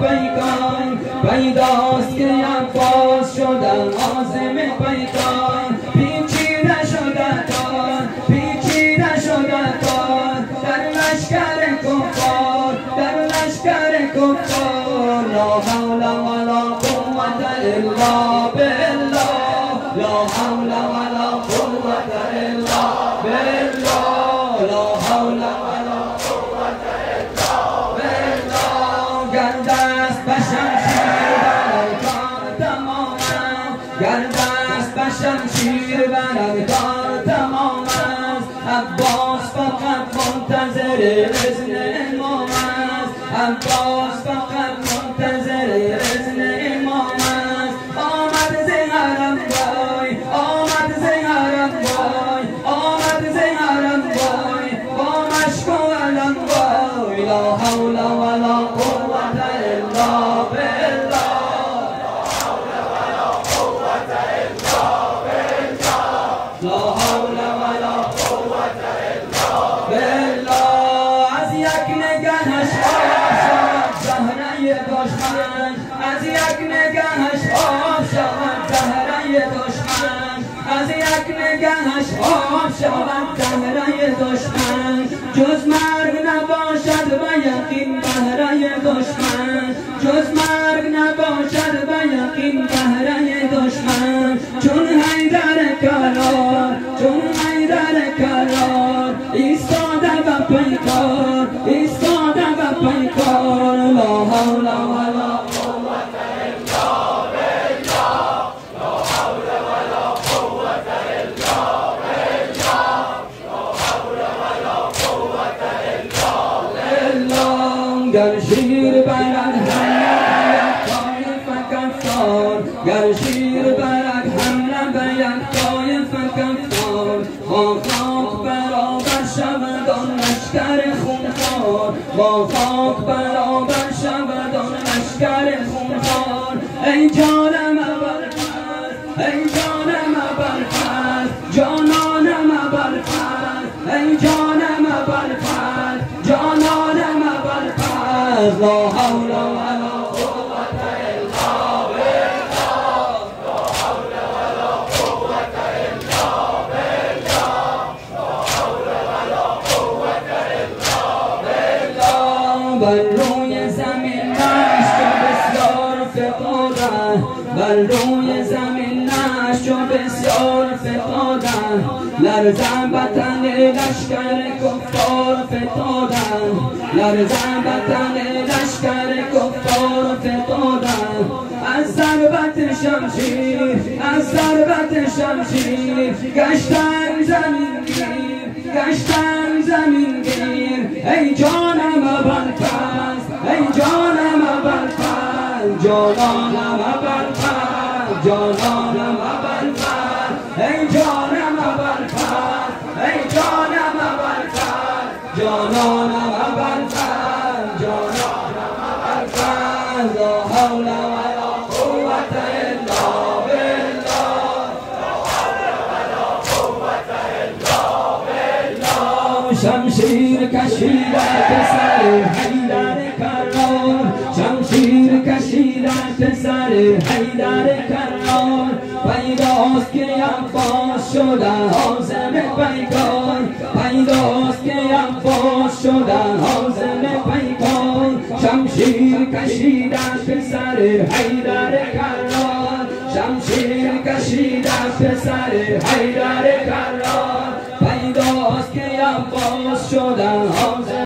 پیکان پیداست که عباس شدن عازم پیکان پیچیده شده کار پیچیده شده کار در لشکر کفار در لشکر کفار لا حول ولا قوة الا بالله لا حول ولا قوة الا بالله لا حول ولا قوة الا بالله گرد است به شمشیر برد کار تمام است گرد است به شمشیر برد کار تمام است عباس فقط منتظر اذن امام است عباس فقط منتظر اذن امام است آمد زهرم بای آمد زهرم بای آمد زهرم بای با مشک و علم بای لا حول ولا قوة الا بالله لا حول ولا قوة الا بالله لا حول ولا قوة الا بالله از یک نگهش آب شود زهره دشمن از یک نگهش آب شود زهره دشمن از یک نگهش آب شود زهره دشمن جز مرگ نباشد به یقین بهره دشمن جز مرگ نباشد به یقین بهره دشمن چون حیدر کرار چون حیدر کرار ایستاده و پیکار ایستاده و پیکار لا حول ولا قوة الا بالله لا حول ولا قوة الا بالله لا حول ولا قوة الا بالله گر شیر برد حمله به یک طایف کفتار گر شیر برد حمله به یک طایف کفتار با خاک برابر شود آن لشکر خونخوار با خاک برابر شود آن لشکر خونخوار ای جانم برفت ای جانم برفت جانانم برفت ای جانم برفت جانانم برفت لا حول ولا قوة الا بالله لا حول ولا قوة الا بالله لا حول ولا قوة الا بالله بر روی زمین نشت و بسیار فتاده بر روی زمین نشت و بسیار فتاده لرزم بطن لشکر کفار فتاده لرزم بطن لشکر کفار فتاده از ضربت شمشیر از ضربت شمشیر گشتن زمین گیر گشتن زمین گیر ای جانم برپس ای جانم برپس جانانم برپس جانانم برپس ای جانم برپس ای جانم برپس جانانم برپس جانانم برپس لا حول ولا قوة الا بالله لا حول ولا قوة الا بالله شمشیر کشیده پسر حیدر کرار شمشیر کشیده پسر حیدر کرار پیداست که عباس شده عازم پیکان پیداست که عباس شده عازم پیکان شمشیر کشیده پسر حیدر کرار شمشیر کشیده پسر حیدر کرار پیداست که عباس شده